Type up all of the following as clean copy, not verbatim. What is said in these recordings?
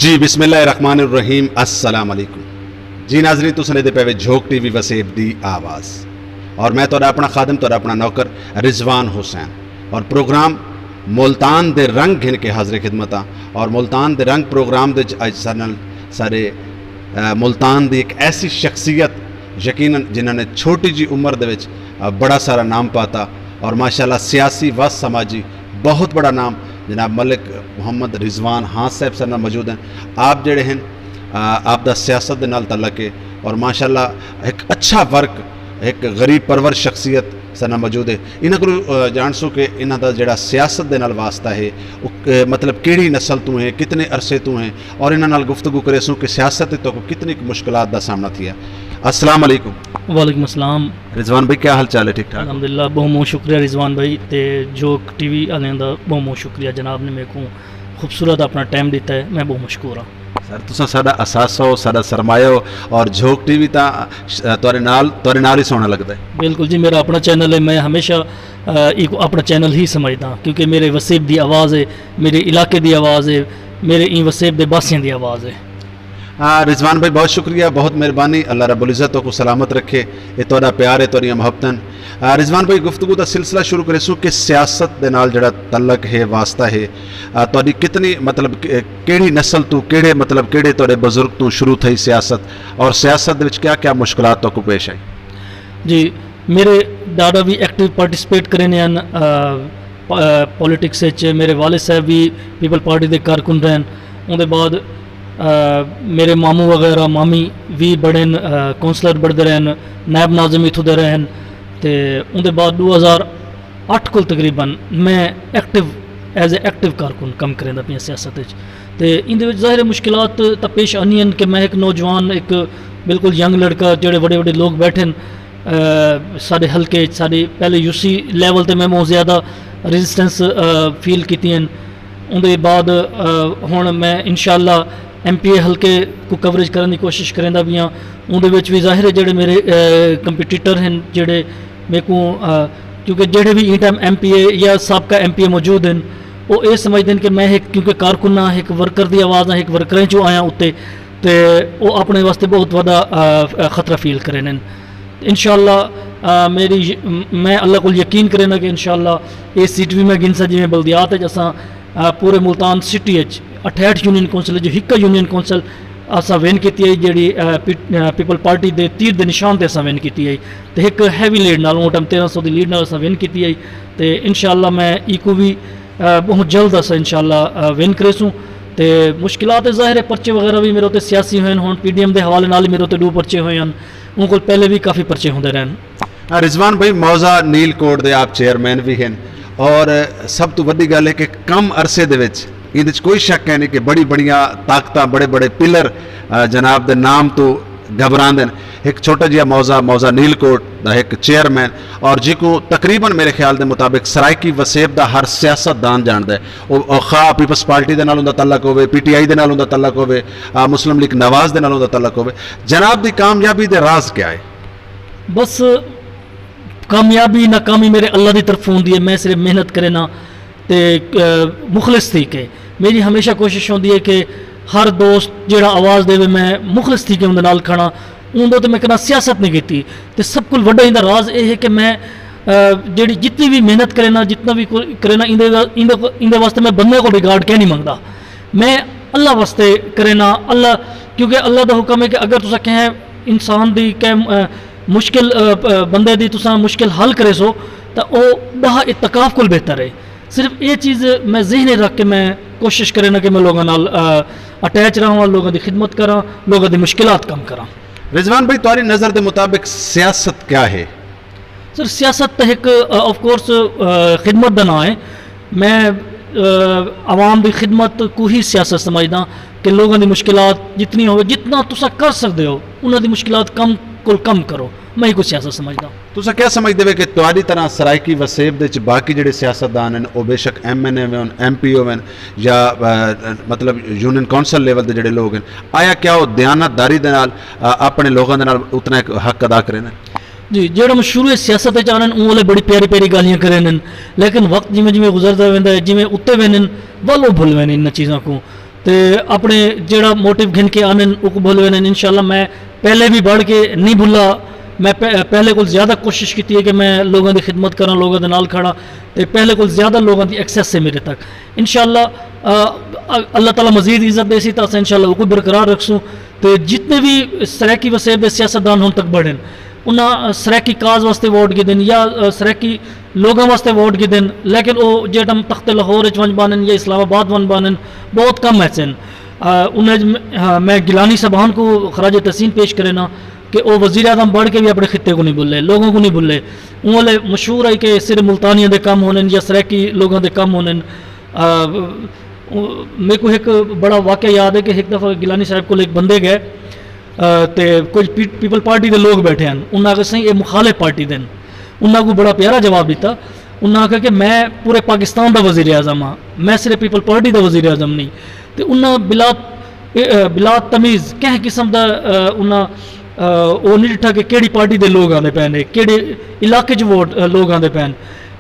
जी बिस्मिल्लाहिर्रहमानिर्रहीम अस्सलाम वालेकुम जी नाज़रीन तुसीं लेदे पे झोक टीवी वसेब दी आवाज़ और मैं तुहाडा अपना खादिम तुहाडा अपना नौकर रिजवान हुसैन और प्रोग्राम मुल्तान दे रंग घिन के हाज़िर खिदमत और मुल्तान दे रंग प्रोग्राम दे अज सारे मुल्तान दी एक ऐसी शख्सियत यकीनन जिन्होंने छोटी जी उम्र दे विच बड़ा सारा नाम पाता और माशाल्लाह सियासी व समाजी बहुत बड़ा नाम जनाब मलिक मोहम्मद रिजवान हांस साहब सर मौजूद हैं। आप जड़े हैं आप दा सियासत दे नाल तल्लक है और माशाल्लाह एक अच्छा वर्क एक गरीब परवर शख्सियत सर मौजूद है। इन्हां को जान सो कि इन्हां दा जिहड़ा सियासत दे नाल वास्ता है मतलब किहड़ी नस्ल तू है कितने अरसे तू हैं और इन्हां नाल गुफ्तगू करे सो कि सियासत तो कितनी मुश्किलात दा सामना थिया। अस्सलाम वालेकुम। वालेकुम अस्सलाम। रिजवान भाई क्या हाल चाल है? ठीक ठाक अल्हम्दुलिल्लाह। बहुत बहुत शुक्रिया रिजवान भाई ते जोक टीवी वालें दा बहुत बहुत शुक्रिया जनाब ने मेरे को खूबसूरत अपना टाइम दिता है, मैं बहुत मशकूर हाँ सर। तुसा साडा असास हो साडा सरमाया हो और झोक टीवी ता तुहाडे नाल ही सोना लगता है। बिल्कुल जी, मेरा अपना चैनल है, मैं हमेशा एक अपना चैनल ही समझदा क्योंकि मेरे वसेब दी आवाज़ है, मेरे इलाके दी आवाज़ है, मेरे इन वसेब दे बासियों दी आवाज़ है। रिजवान भाई बहुत शुक्रिया, बहुत मेहरबानी। अल्लाह रब्बुल इज़्ज़त को सलामत रखे। ये तुहाडा प्यार है, तुहाडियां मुहब्बतां। रिजवान भाई गुफ्तगू का सिलसिला शुरू करे सो कि सियासत दे नाल जिहड़ा तल्लक है वास्ता है तुहाडी कितनी मतलब केड़ी नस्ल तू केड़े मतलब केड़े तुहाडे बुजुर्ग तू शुरू थई सियासत और सियासत दे विच क्या क्या मुश्किलात तो को पेश आई? जी मेरे दादा भी एक्टिव पार्टिसिपेट करे ने पॉलिटिक्स विच, मेरे वालिद साहब भी पीपल पार्टी के कारकुन रहन। उनके बाद मेरे मामू वगैरह मामी भी बड़े कौंसलर बढ़ते रहन, नायब नाज़िम इत्थों दे रहन। तो उनके बाद 2008 को तकरीबन मैं एक्टिव एज ए एक्टिव कारकुन कम करें अपनी सियासत। तो इन ज़ाहिर मुश्किलात तो पेश आनी कि मैं एक नौजवान एक बिल्कुल यंग लड़का जोड़े बड़े बड़े लोग बैठे साढ़े हल्के साढ़े पहले यूसी लैवल पर मैं बहुत ज़्यादा रेजिस्टेंस फील की। उनके बाद हुण मैं इंशाअल्लाह MPA हल्के को कवरेज करने की कोशिश करेंदा भी हाँ। उनके भी जाहिर है जोड़े मेरे कंपीटीटर हैं जोड़े मेरे को क्योंकि जोड़े भी ई टाइम MPA या सबका MPA मौजूद हैं वो ये समझते हैं कि मैं एक क्योंकि कारकुन हाँ एक वर्कर की आवाज़ हाँ एक वर्कर चो आया उत्ते तो वो अपने वास्ते बहुत बड़ा खतरा फील करें। इंशाअल्लाह मैं अल्लाह को यकीन करें कि इंशाअल्लाह ये सीट भी मैं गिनसा जिमें बल्दियात है जैसा पूरे मुल्तान सिटी 68 यूनियन कौंसल जो हिक्का यूनियन कौंसल असा विन की जी पीपल पार्टी के तीर के निशान से असा विन की तो एक हैवी लीड नाल वो टाइम 1300 की लीड नाल असा विन की तो इंशाअल्लाह मैं इको भी बहुत जल्द असा इंशाअल्लाह विन करेसूँ। तो मुश्किलात ज़ाहिर है पर्चे वगैरह भी मेरे उत्ते सियासी हुए हुण PDM के हवाले नाल मेरे उत्ते 2 पर्चे हुए हैं, उनको पहले भी काफ़ी पर्चे होंदे रहन। रिजवान भाई मौजा नील कोट दे आप चेयरमैन भी हैं और सब तो वड्डी गल है कि कम अरसे दे विच इहदे च कोई शक है नहीं कि बड़ी बड़िया ताकत बड़े बड़े पिलर जनाब दे नाम तो घबरांदे हैं। एक छोटा जिहा मौजा नील कोट दा एक चेयरमैन और जिको तकरीबन मेरे ख्याल के मुताबिक सराइकी वसेब का हर सियासतदान जानता है वो खा पीपल्स पार्टी के नाल उनका तल्लक हो PTI के नाल उनका तल्लक हो मुस्लिम लीग नवाज के नाल उनका तल्लक हो। जनाब की कामयाबी के राज क्या है? बस कामयाबी नाकामी मेरे अल्लाह की तरफ होंगी है। मैं सिर्फ मेहनत करे ना तो मुखलिस थी के मेरी हमेशा कोशिश होती है कि हर दोस्त जोड़ा आवाज़ दे मैं मुखलिस थी के उनके नाल खड़ा उनको तो मैं कदा सियासत नहीं की। तो सब कुछ वड्डा इंदा राज ये है कि मैं जी जितनी भी मेहनत करे ना जितना भी करे ना इंदे वास्ते मैं बंदे को रिगार्ड क्या नहीं मंगता, मैं अल्लाह वास्ते करे ना अल्लाह क्योंकि अल्लाह का हुक्म है कि अगर तुसा कहें इंसान की कह मुश्किल बंदे दी तुसा मुश्किल हल करे सो तो वो दहा इतकाफ को बेहतर है। सिर्फ ये चीज़ मैं ज़हन रख के मैं कोशिश करें ना कि मैं लोगों नाल अटैच रहा लोगों की खिदमत करा लोगों की मुश्किलात कम करा। रिजवान भाई तुम्हारी नज़र के मुताबिक सियासत क्या है? सर सियासत तो एक ऑफ कोर्स खिदमत का ना है। मैं आवाम की खिदमत को ही सियासत समझदा कि लोगों की मुश्किलात जितनी हो जितना तुसा कर सकते हो उन्होंने मुश्किलात कम करो, मैं कुछ सियासत समझदा। तुसा क्या समझते हो कि तुम्हारी तरह सराइकी वसेब दे बाकी जोड़े सियासतदान हैं वो बेशक MNA होन MPO होन या मतलब यूनियन कौंसल लेवल के जोड़े लोग हैं आया क्या वो दयानतदारी दे नाल अपने लोगों के नाल उतना एक हक अदा करें? जी जो हम शुरू सियासत चाहन उन्हें बड़ी प्यारी प्यारी गालियाँ करें लेकिन वक्त जिमें जिमें गुजरता वेंदा है जिमें उत्ते वेन वह भुल वेन इन चीज़ों को تو اپنے جڑا موٹیو گھن کے آنے وہ بولے ہیں انشاءاللہ میں پہلے بھی بڑھ کے نہیں بھلا میں پہلے کو زیادہ کوشش کی ہے کہ میں لوگوں کی خدمت کرا لوگوں کے نال کھڑا تو پہلے کو زیادہ لوگوں کی ایکسیس سے میرے تک انشاءاللہ اللہ تعالیٰ مزید عزت دے سی تو انشاءاللہ وہ کوئی برقرار رکھسوں تو جتنے بھی سرائکی وسیب دے سیاستدان ہوں تک بڑھیں انہاں سرائکی کاز واسطے ووٹ کی دیں یا سرائکی لوگوں واسطے ووٹ کی دیں لیکن وہ جیٹم تخت لاہور ون بانن یا اسلام آباد ون بانن بہت کم ایسے انہیں میں گیلانی صاحبان کو خراج تحسین پیش کرے نا کہ وہ وزیر اعظم بڑھ کے بھی اپنے خطے کو نہیں بھولے لوگوں کو نہیں بھولے انہوں مشہور ہے کہ صرف ملتانیوں دے کم ہونے یا سرائکی لوگوں دے کم ہونے میرے کو ایک بڑا واقعہ یاد ہے کہ ایک دفعہ گیلانی صاحب کو ایک بندے گئے تو کچھ پیپل پارٹی دے لوگ بیٹھے ہیں انہوں نے آخر صحیح یہ مخالف پارٹی دیں انہوں نے بڑا پیارا جواب دیتا انہوں نے آخر کہ میں پورے پاکستان دا وزیر اعظم ہاں میں صرف پیپل پارٹی دا وزیر اعظم نہیں تو انہوں بلا تمیز کہیں قسم دا انہوں وہ نہیں ڈٹھا کہ کیڑی پارٹی دے لوگ آنے پہنے کیڑے علاقے جو ووٹ لوگ آنے پہن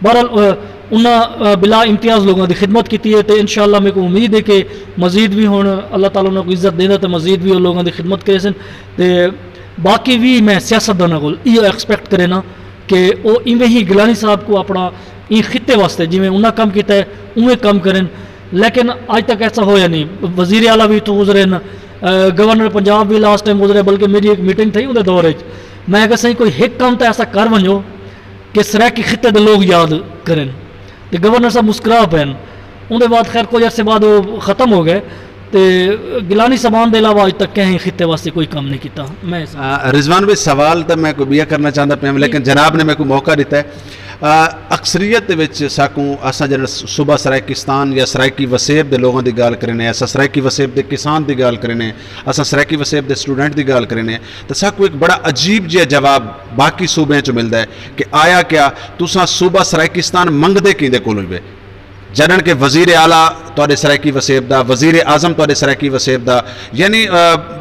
بہرحال انہاں بلا امتیاز لوگوں کی خدمت کی ہے تو انشاءاللہ میرے کو امید ہے کہ مزید بھی ہوں اللہ تعالیٰ نے کو عزت دینا تو مزید بھی وہ لوگوں کی خدمت کرے سن تو باقی بھی میں سیاستدانوں کو یہ ایکسپیکٹ کرے نا کہ وہ اویں ہی گیلانی صاحب کو اپنا ان خطے واسطے جی میں انہیں کام کیتا ہے اویں کام کریں لیکن آج تک ایسا ہویا نہیں وزیر اعلیٰ بھی تو گزرے نا گورنر پنجاب بھی لاسٹ ٹائم گزرے بلکہ میری ایک میٹنگ تھی انہیں دور میں کہ صحیح کوئی ایک کام تو ایسا کر ونجو کہ سرائکی خطے دے لوگ یاد کریں تو گورنر صاحب مسکرا پہن اندر بعد خیر کوئی عرصے بعد وہ ختم ہو گئے تو گیلانی صاحبان دے علاوہ آج تک کہیں خطے واسطے کوئی کام نہیں کیتا میں رضوان بھائی سوال تو میں کوئی بیا کرنا چاہتا پہ لیکن جناب نے میرے کو موقع دیتا ہے اکثریت ساکوں اساں جڑا صوبہ سرائکستان یا سرائکی وسیب دے لوگوں دی گال کرنے اساں سرائکی وسیب دے کسان دی گال کرنے اساں سرائکی وسیب دے اسٹوڈنٹ دی گال کرنے تو ساکوں ایک بڑا عجیب جہا جواب باقی صوبے چ ملتا ہے کہ آیا کیا تساں صوبہ سرائکستان منگدے کیندے کولوں وے جنن کے وزیر اعلیٰ تو سرائکی وسیب دا وزیر اعظم تو سرائکی وسیب دا یعنی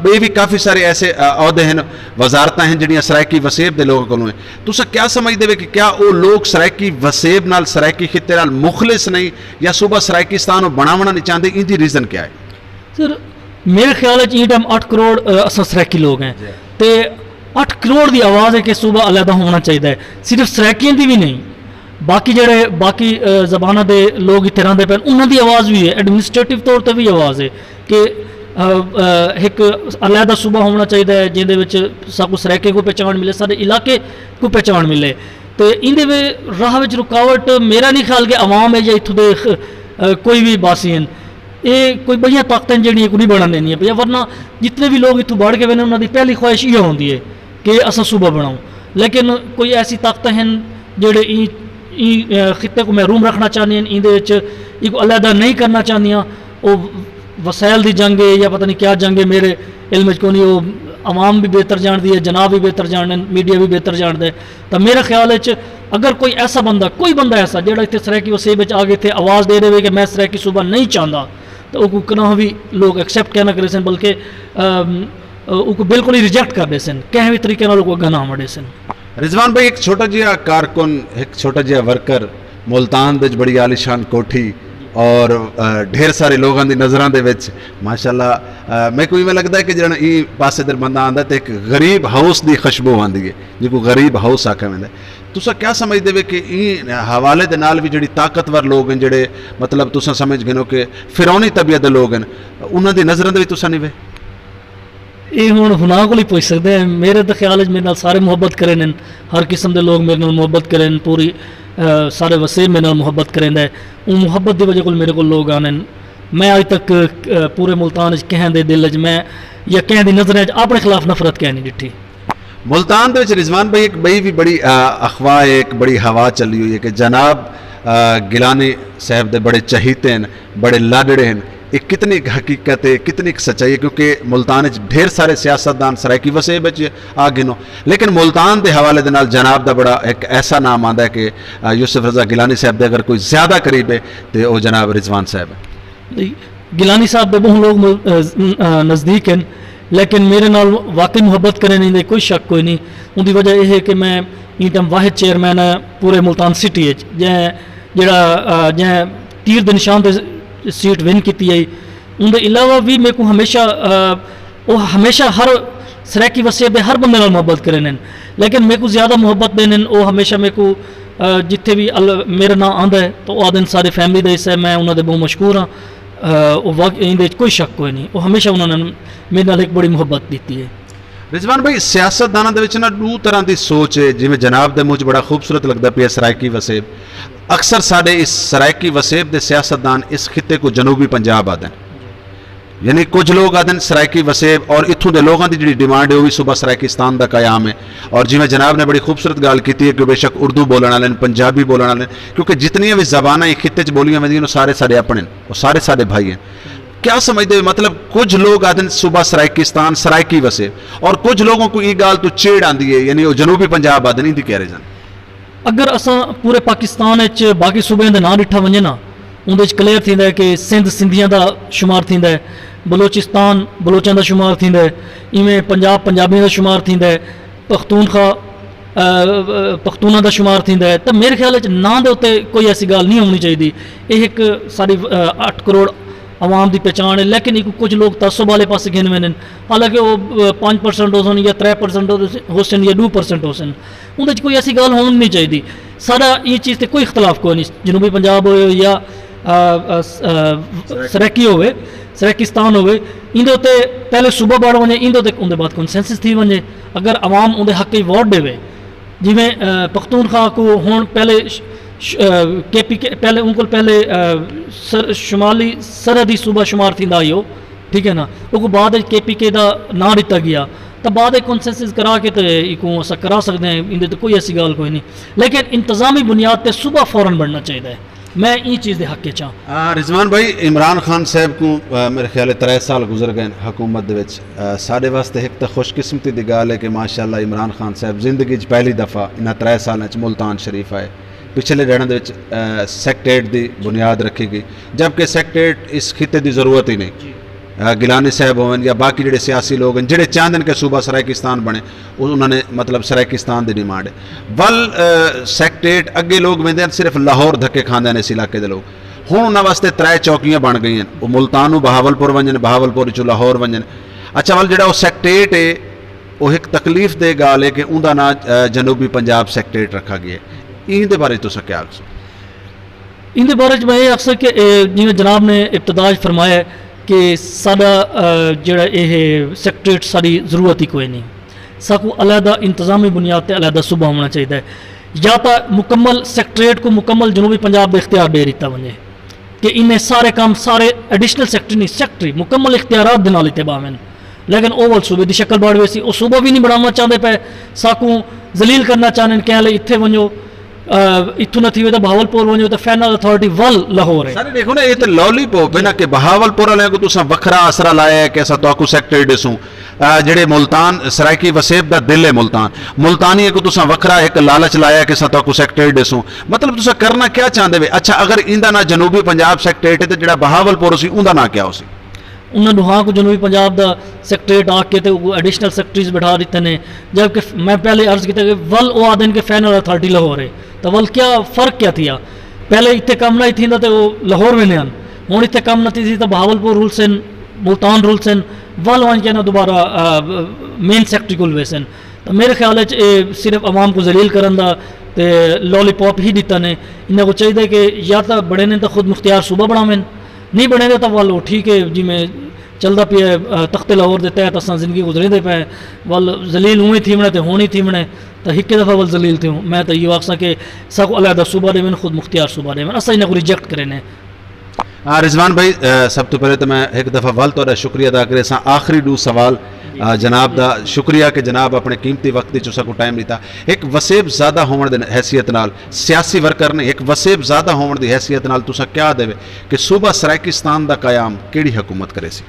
بے بھی کافی سارے ایسے عہدے ہیں وزارتیں ہیں جڑیاں سرائکی وسیب دے لوگوں کو ہیں تو کیا سمجھ دے کہ کیا وہ لوگ سرائکی وسیب نال سرائکی خطے نال مخلص نہیں یا صوبہ سرائکستان کو بناونا نہیں چاہتے ان دی ریزن کیا ہے سر میرے خیال ہے یہ ٹائم 8 کروڑ اساں سرائکی لوگ ہیں تو 8 کروڑ دی آواز ہے کہ صوبہ علیحدہ ہونا چاہیے صرف سرائکیاں دی بھی نہیں باقی جڑے باقی زبانہ دے لوگ اتنے رہتے پہ انہوں دی آواز بھی ہے ایڈمنسٹریٹو طور تے بھی آواز ہے کہ ایک علیحدہ صوبہ ہونا چاہیے جن ساکو سرائکے کو پہچان ملے سارے علاقے کو پہچان ملے تو اندر راہ رکاوٹ میرا نہیں خیال کہ عوام ہے یا اتوں دے کوئی بھی باسی ہیں یہ کوئی بڑی طاقتیں جہاں کو نہیں بنا دینی ہے ورنہ جتنے بھی لوگ اتوں بڑھ کے بنے انہوں کی پہلی خواہش یہ ہوتی ہے کہ اصا صوبہ بناؤں لیکن کوئی ایسی طاقتیں ہیں جڑے خطے کو محروم رکھنا چاہتے ہیں اندر علیحدہ نہیں کرنا چاہدیاں وہ وسائل دی جنگ ہے یا پتہ نہیں کیا جنگ ہے میرے علم کو نہیں وہ عوام بھی بہتر جانتی ہے جناب بھی بہتر جانتے ہیں میڈیا بھی بہتر جانتا ہے تو میرے خیال اگر کوئی ایسا بندہ ایسا جڑا اتنے سرائکی وسیب آگے تھے آواز دے دے کہ میں سرائکی صوبہ نہیں چاہتا تو وہ کنا بھی لوگ ایکسیپٹ کہنا کرے سن بلکہ وہ بالکل ہی ریجیکٹ کر دے سن کہیں بھی طریقے نال گنا مڑے سن رضوان بھائی ایک چھوٹا جہا کارکن ایک چھوٹا جہا ورکر ملتان دے بڑی عالیشان کوٹھی اور ڈھیر سارے لوگوں کی نظروں کے ماشاءاللہ میں کو لگتا ہے کہ جہاں یہ پاسے در بندہ آتا ہے تو ایک غریب ہاؤس کی خوشبو آتی ہے جی کو غریب ہاؤس آخیا ویسے تو کیا سمجھ دے کہ این حوالے دے نال بھی جڑی طاقتور لوگ ہیں جڑے مطلب تو سمجھ گنو کہ فرعونی طبیعت دے لوگ ہیں انہوں کی نظروں کے بھی تو نہیں وے یہ ہوں ہنا کو پوچھ سکتے ہیں میرے تو خیال ہے میرے سارے محبت کریں ہر قسم کے لوگ میرے محبت کریں پوری سارے وسیع میرے محبت کریں وہ محبت کی وجہ کو میرے کو لوگ آنے میں اج تک پورے ملتان کہیں دے دل میں یا کہیں دی نظریں اپنے خلاف نفرت کہیں نہیں ڈٹھی ملتان دے رضوان بھائی ایک بئی بھی بڑی افواہ ایک بڑی ہوا چلی ہوئی ہے کہ جناب گیلانی صاحب دے بڑے چہیتے ہیں بڑے لاڈڑے ہیں یہ کتنی حقیقت ہے کتنی سچائی ہے کیونکہ ملتان ڈھیر سارے سیاستدان سرائکی وسیب آ گنو لیکن ملتان دے حوالے دے نال جناب دا بڑا ایک ایسا نام آتا ہے کہ یوسف رضا گیلانی صاحب دے اگر کوئی زیادہ قریب ہے تو وہ جناب رضوان صاحب ہے گیلانی صاحب دے بہت لوگ نزدیک ہیں لیکن میرے نال واقعی محبت کریں نہیں دے کوئی شک کوئی نہیں ان کی وجہ یہ ہے کہ میں ٹائم واحد چیئرمین ہے پورے ملتان سٹی جہاں تیر دے نشان تے سیٹ ون کی उनके अलावा भी मेरे को हमेशा वो हमेशा हर सराकी वसीयत दे हर बंदे नाल मोहब्बत करे ने, लेकिन मेरे को ज़्यादा मोहब्बत देने वो हमेशा मेरे को जिथे भी मेरा नाम आंदा है तो आदन सारे फैमिली का हिस्सा है, मैं उन्होंने बहुत मशहूर हाँ, वो कोई शक कोई नहीं, वो हमेशा उन्होंने मेरे नाल एक बड़ी मोहब्बत दी है। रिजवान भाई सियासतदाना दे विच ना दो तरह की सोच है, जिवें जनाब दे मुझ बड़ा खूबसूरत लगता पिया सरायकी वसेब। अक्सर साडे इस सरायकी वसेब दे सियासतदान इस खिते को जनूबी पंजाब आदन, यानी कुछ लोग आदन सरायकी वसेब, और इत्थों के लोगों की जी डिमांड है वो भी सूबा सरायकिस्तान का कयाम है। और जिवें जनाब ने बड़ी खूबसूरत गल की है कि बेशक उर्दू बोलने वाले पंजाबी बोलने वाले, क्योंकि जितनी भी जबाना खिते च बोलियां वेंदियां सारे सारे अपने वो सारे सारे भाई हैं। क्या समझते हो, मतलब कुछ लोग आदन सूबा सरायकिस्तान सरायकी वसेब, और कुछ लोगों को ये गाल तो चेड़ आती है, यानी वो जनूबी पंजाब आदन इनकी कह रहे हैं। अगर असा पूरे पाकिस्तान बाकी सूबे के नाम डिठा वजे ना उनके क्लियर थींदा है कि सिंध सिंधियां का शुमार थींदा है, बलोचिस्तान बलोचां का शुमार थींदा है, इवें पंजाब पंजाबियों का शुमार थींदा है, पख्तूनखा पख्तूना का शुमार थींदा है। तो मेरे ख्याल नाम के उत्ते कोई ऐसी गल नहीं होनी चाहिए। ये एक सारी 8 करोड़ आवाम की पहचान है, लेकिन एक कुछ लोग तसब वाले पास गिन में, हालांकि वो 5% हो सन या 3% हो सन या 2% हो सन, उन्हें कोई ऐसी गल होनी नहीं चाहिए। सारा ये चीज़ से कोई इख्तलाफ कोई नहीं, जनूबी पंजाब हो या सराकी होवे सराकिस्तान होवे, इंदे उत्ते पहले सूबा बढ़ वजे, इंदे उत्ते उनके बाद कंसेंसस थी वजे। अगर आवाम उनके हक की वोट देवे, जिमें पख्तूनखा को हुण पहले KPK पहले उनको पहले शुमाली सरहदी सूबा शुमार थींदा आयो, ठीक है ना, वो बाद KPK का नाम दिता गया, तो बाद कंसेंसस करा के तो इको अस करा सकते हैं, इंदे तो कोई ऐसी गल कोई नहीं। लेकिन इंतजामी बुनियाद पर सूबा फौरन बनना चाहिए, मैं ये चीज़ के हक के चाह। रिजवान भाई इमरान खान साहब को मेरे ख्याल 3 साल गुजर गए हुकूमत दे विच, साढ़े वास्ते एक तो खुशकिस्मती की गल है कि माशाअल्लाह इमरान खान साहब जिंदगी पहली दफ़ा इन 3 साल मुल्तान शरीफ आए। पिछले दिनों सैक्रेटेट की बुनियाद रखी गई, जबकि सैक्रेटेट इस खिते की जरूरत ही नहीं। गिलानी साहब होवन या बाकी जो सियासी लोग हैं जोड़े चाहते हैं कि सूबा सरायकिस्तान बने, उन्होंने मतलब सरायकिस्तान की डिमांड है। वल सैक्रेटेट अगे लोग वेंदे हैं सिर्फ लाहौर धक्के खाते हैं इस इलाके के लोग। हुण उन्होंने वास्ते 3 चौकियां बन गई हैं, वो मुल्तान बहावलपुर वंजन, बहावलपुर चो लाहौर वंजन। अच्छा वल जो सैक्रेटेट है वो एक तकलीफ दे गल है कि उनका नाम जनूबी पंजाब सैक्रेटेट रखा गया है। इनके बारे तुस क्या आखो? इनके बारे मैं ये आख कि जिवें जनाब ने इब्तदा फरमाया कि साडा जिहड़ा यह सैक्रेटेट साड़ी ज़रूरत ही कोई नहीं, साकू अलहदा इंतजामी बुनियाद पर अलहदा सूबा होना चाहिए, या तो मुकम्मल सैक्रेटेट को मुकम्मल जनूबी पंजाब का इख्तियार दे दिता वजे कि इन्हें सारे काम सारे एडिशनल सैक्रेटरी नहीं सैक्रेटरी मुकम्मल इख्तियारात दे नाल लिते बावन, लेकिन ओवल सूबे की शक्ल बाड़ वैसी वो सूबा भी नहीं बनाना चाहते पे, साकू जलील करना चाहते कहले इत्थे वजो इत्थों न थी तो बहावलपुर वजो तो फाइनल अथॉरिटी वल लाहौर है। सारे देखो ना ये तो लॉलीपॉप है ना कि बहावलपुर वाले को तुसा वखरा असरा लाया है कि असा तो सैक्रेटरी दसूं, जेडे मुल्तान सरायकी वसेब का दिल है मुल्तानी को तुसा वखरा एक लालच लाया कि असा तो सैक्रेटरी दसूं, मतलब तुसा करना क्या चाहते वे? अच्छा अगर इंदा ना जनूबी पंजाब सैक्रेटरी है तो जो बहावलपुर सी उनका ना क्या हो सी? उन्होंने हाँ को जनूबी पंजाब का सैक्रेटेट आके तो एडिशनल सैक्रेटरीज बैठा दिते हैं, जबकि मैं पहले अर्ज किया कि वल वो आदन के फाइनल अथॉरिटी लाहौर है, तो वल क्या फ़र्क क्या थी? पहले इतने कम ना थी तो वो लाहौर में नहीं हूँ इतने कम न थी तो बहावलपुर रूल्स हैं मुल्तान रूल्स हैं, वल वन के ना दोबारा मेन सैक्रेटरी को वैसे। तो मेरे ख्याल सिर्फ आवाम को जलील करने का लॉलीपॉप ही दिता ने, इन्हें को चाहिए कि या तो बड़े ने तो खुद मुख्तियार सूबा बनावें, नहीं बने तो वल ठीक है जी मैं चलता पिया तख्ते लाहौर के तहत असा जिंदगी गुजरेंदे पे, वल जलील उवें थीवने तो होनी थीवने तो एक दफ़ा वल जलील थे। मैं तो ये आखसा कि सब अलहदा सूबा देवें खुद मुख्तियार सूबा देवें, असा इन्हें को रिजेक्ट करें। रिजवान भाई सब तो पहले तो मैं एक दफ़ा वल तो शुक्रिया अदा करे। आखिरी 2 सवाल जनाब का शुक्रिया कि जनाब अपने कीमती वक्त की चुसा को टाइम दिता। एक वसेब ज़्यादा होने की हैसियत नाल सियासी वर्कर ने एक वसेब ज़्यादा होने की हैसियत नाल तुसा क्या देवे कि सूबा सरायकिस्तान का कयाम केड़ी हुकूमत करे सी?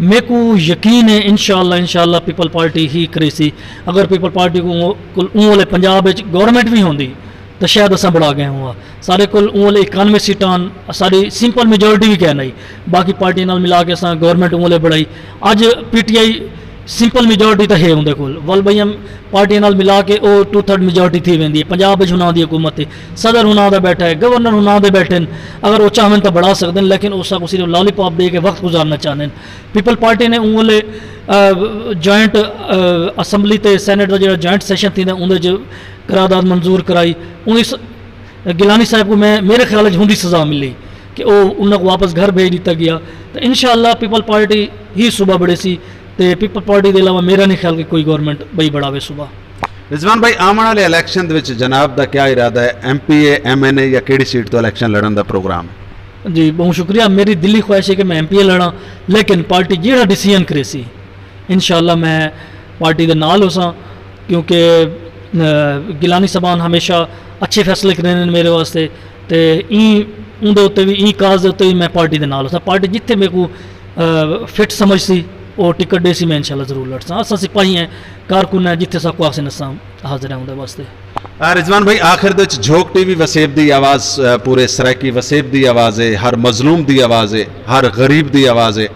मेरे को यकीन है इंशाअल्लाह पीपल पार्टी ही करे सी। अगर पीपल पार्टी को वाले पंजाब गवर्नमेंट भी होंगी तो शायद असा बढ़ा गए हुआ सारे को 91 सीटान सारी सिंपल मेजोरिटी भी कहना ही, बाकी पार्टी नाल मिला के असा गवर्नमेंट वाले बढ़ाई। अज PTI ਸਿੰਪਲ ਮੈਜੋਰਟੀ ਤਾਂ ਹੈ ਉਹਦੇ ਕੋਲ ਵੱਲ ਬਈਆਂ ਪਾਰਟੀਆਂ ਨਾਲ ਮਿਲਾ ਕੇ ਉਹ 2/3 ਮੈਜੋਰਟੀ ਥी वेंदी है पंजाब ਵਿੱਚ ਉਹਨਾਂ ਦੀ हुकूमत है सदर ਉਹਨਾਂ ਦਾ बैठा है गवर्नर ਉਹਨਾਂ ਦੇ बैठे हैं अगर वो चाहन तो बढ़ा सकते हैं लेकिन उस को सिर्फ लॉलीपॉप दे के वक्त गुजारना चाहते हैं पीपल पार्टी ने उंगले जॉइंट असैम्बली ते सैनेट का जो जॉइंट सैशन थी उनके जो करारदाद मंजूर कराई उन्हें गिलानी साहब को मैं मेरे ख्याल होंगी सज़ा मिली कि वो उन्होंने वापस घर भेज दिता गया तो इंशाअल्लाह पीपल पार्टी ही सूबा बड़े सी तो पीपल पार्टी के अलावा मेरा नहीं ख्याल कि कोई गवर्नमेंट बई बढ़ावे सूबा। रिजवान भाई आने वाले इलैक्शन जनाब का क्या इरादा है MPA MNA या केड़ी सीट तो इलैक्शन लड़न का प्रोग्राम है? जी बहुत शुक्रिया मेरी दिली ख्वाहिश है कि मैं MPA लड़ा लेकिन पार्टी जिहड़ा डिसीजन करे सी इंशाअल्लाह मैं पार्टी के नाल हो सा क्योंकि गिलानी साहबान हमेशा अच्छे फैसले करे ने मेरे वास्ते तो उनके उत्ते भी काज के उत्ते भी मैं पार्टी के नाल हो सा पार्टी जिथे मेरे को फिट समझ सी वो टिकट दे सी मैं इंशाल्लाह जरूर लड़ सा असा सिपाही हैं कारकुन है जिथे सब को आसे नसा हाजिर है उनके वास्ते। रिजवान भाई आखिर दे झोक TV वसेब दी आवाज़ पूरे सरायकी वसेब दी आवाज़ है हर मजलूम दी आवाज़ है हर गरीब दी आवाज़ है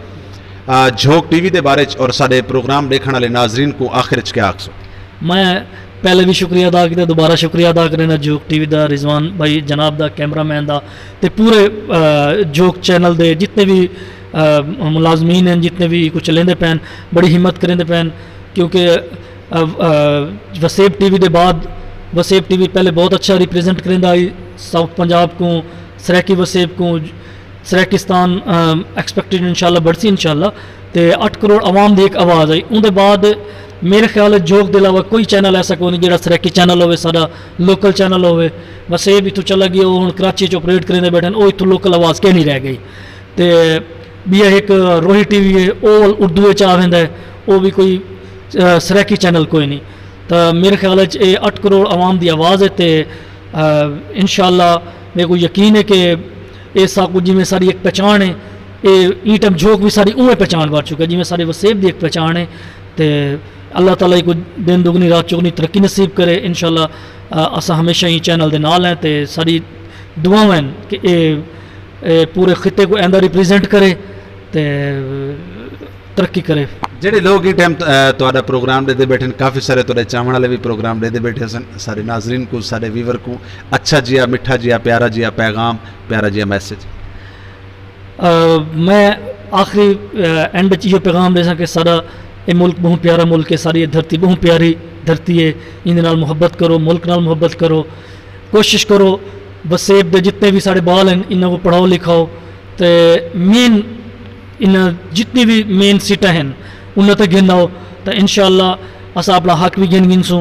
झोक TV के बारे और सारे प्रोग्राम देखने वाले नाजरीन को आखिर क्या आखसो? मैं पहले भी शुक्रिया अदा किया दोबारा शुक्रिया अदा करना जोक TV का रिजवान भाई जनाब का कैमरामैन का तो पूरे जोक चैनल के जितने भी मुलाजमीन हैं जितने भी कुछ लेंदे पैन बड़ी हिम्मत करेंदे पैन क्योंकि वसेब TV के बाद वसेब TV पहले बहुत अच्छा रिप्रेजेंट करेंदा आई साउथ पंजाब को सरायकी वसेब को सरायकिस्तान एक्सपेक्टेड इंशाल्लाह बढ़सी इंशाल्लाह तो 8 करोड़ आवाम की एक आवाज़ आई उनके बाद मेरे ख्याल है जोक के अलावा कोई चैनल ऐसा कोई नहीं जो सरायकी चैनल हो सारा लोकल चैनल हो वसेब इतों चला गया वो हम कराची ऑपरेट करेंदे बैठे वो इतों लोकल आवाज़ कहीं नहीं रह गई तो भी एक रोही TV है वो उर्दू आ रहा है वो भी कोई सरायकी चैनल कोई नहीं तो मेरे ख्याल 8 करोड़ आवाम की आवाज़ है तो इंशाअल्लाह मेरे को यकीन है कि ये साकू जिमें सारी एक पहचान है ये टाइम झोंक भी सारी उमें पहचान बढ़ चुका है जिमें सारे वसेब की एक पहचान है तो अल्लाह ताला को दिन दुगनी रात चौगनी तरक्की नसीब करे इंशाअल्लाह असा हमेशा ही चैनल के नाल हैं तो सारी दुआएं हैं कि ये पूरे खिते को आंदा रिप्रेजेंट करे तो तरक्की करे। ਜਿਹੜੇ ਲੋਕ ਇਹ ਟਾਈਮ ਤੁਹਾਡਾ ਪ੍ਰੋਗਰਾਮ ਦੇਦੇ ਬੈਠੇ ਕਾਫੀ ਸਾਰੇ ਤੁਹਾਡੇ ਚਾਹਣ ਵਾਲੇ ਵੀ ਪ੍ਰੋਗਰਾਮ ਦੇਦੇ ਬੈਠੇ ਸਨ ਸਾਰੇ ਨਾਜ਼ਰੀਨ को सारे व्यूवर को अच्छा जिया मिठा जिया प्यारा जिया पैगाम प्यारा जिया मैसेज मैं आखिरी एंड यो पैगाम दे कि सारा ये मुल्क बहुत प्यारा मुल्क है सारी ये धरती बहुत प्यारी धरती है इन नाल मुहब्बत करो मुल्क नाल मुहब्बत करो कोशिश करो वसेब दे जितने भी साढ़े बाल हैं इन्हों को पढ़ाओ लिखाओ तो मेन इन जितनी भी मेन सीटा हैं उन्हें तक गिनाओ तो इंशाअल्लाह असा अपना हक भी गिन गिनसूँ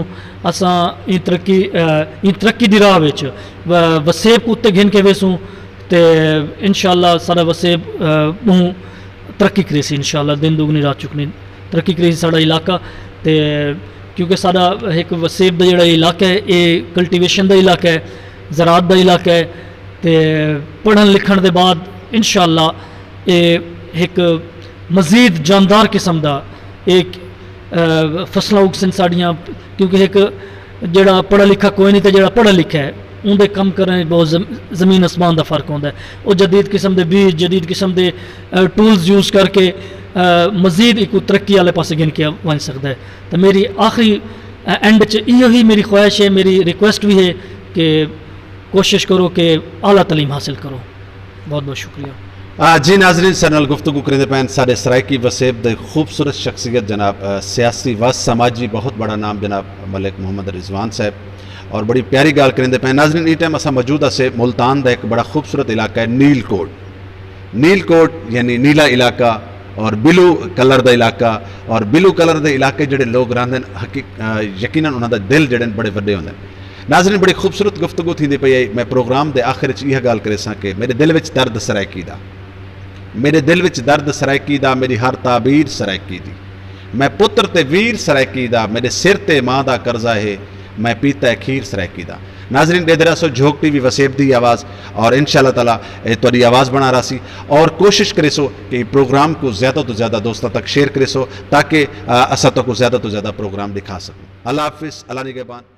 असा इन तरक्की दी राह विच वसेब को उत्ते गिन के वेसूँ तो इंशाअल्लाह सारा वसेब बहुत तरक्की करे सी इंशाअल्लाह दिन दुगनी रात चुकनी तरक्की करे साड़ा इलाका तो क्योंकि साड़ा एक वसेब का जोड़ा इलाका है ये कल्टीवेशन का इलाका है ज़रात का इलाका है तो पढ़न लिखण के बाद इंशाअल्लाह ये एक मज़ीद जानदार किस्म का एक फसलां उगसन साड़ियाँ क्योंकि एक जड़ा पढ़ा लिखा कोई नहीं तो जड़ा पढ़ा लिखा है उनके कम करने बहुत ज़मीन आसमान का फ़र्क होता है वो जदीद किस्म के बीज जदीद किस्म के टूल्स यूज़ करके मज़ीद एक तरक्की वाले पासे गिन के बन सकता है तो मेरी आखिरी एंड च इहो ही मेरी ख्वाहिश है मेरी रिक्वेस्ट भी है कि कोशिश करो कि आला तालीम हासिल करो। बहुत बहुत शुक्रिया। जी नाजरीन सरनल गुफ्तगू करेंदे पैन सारे सरायकी वसेब दे खूबसूरत शख्सियत जनाब सियासी व समाजी बहुत बड़ा नाम जनाब मलिक मोहम्मद रिजवान साहब और बड़ी प्यारी गाल करेंदे पैन नाजरीन इस टाइम असा मौजूद से मुल्तान का एक बड़ा खूबसूरत इलाका है नीलकोट यानी नीला इलाका और बिलू कलर का इलाका और बिलू कलर के इलाके जोड़े लोग रहते हैं यकीनन उन्होंने दिल जोड़े बड़े बड़े होंगे। नाज़रीन बड़ी खूबसूरत गुफ्तगू थी पई मैं प्रोग्राम के आखिर यह गाल करे सा कि मेरे दिल में दर्द सरायकी का मेरे दिल में दर्द सरायकी दा मेरी हर ताबीर सरायकी दी मैं पुत्र ते वीर सरायकी दा मेरे सिर ते माँ का कर्जा है मैं पीता है खीर सरायकी दा। नाजरीन बेदरा सो झोक TV वसेब दी आवाज़ और इंशाअल्लाह ताला तुहाडी आवाज़ बना रहा सी और कोशिश करे सो कि प्रोग्राम को ज़्यादा तो ज़्यादा दोस्तों तक शेयर करे सो ताकि असा तो को ज़्यादा प्रोग्राम दिखा सकूँ। अल्लाह हाफिज़ अल्लाह निगहबान।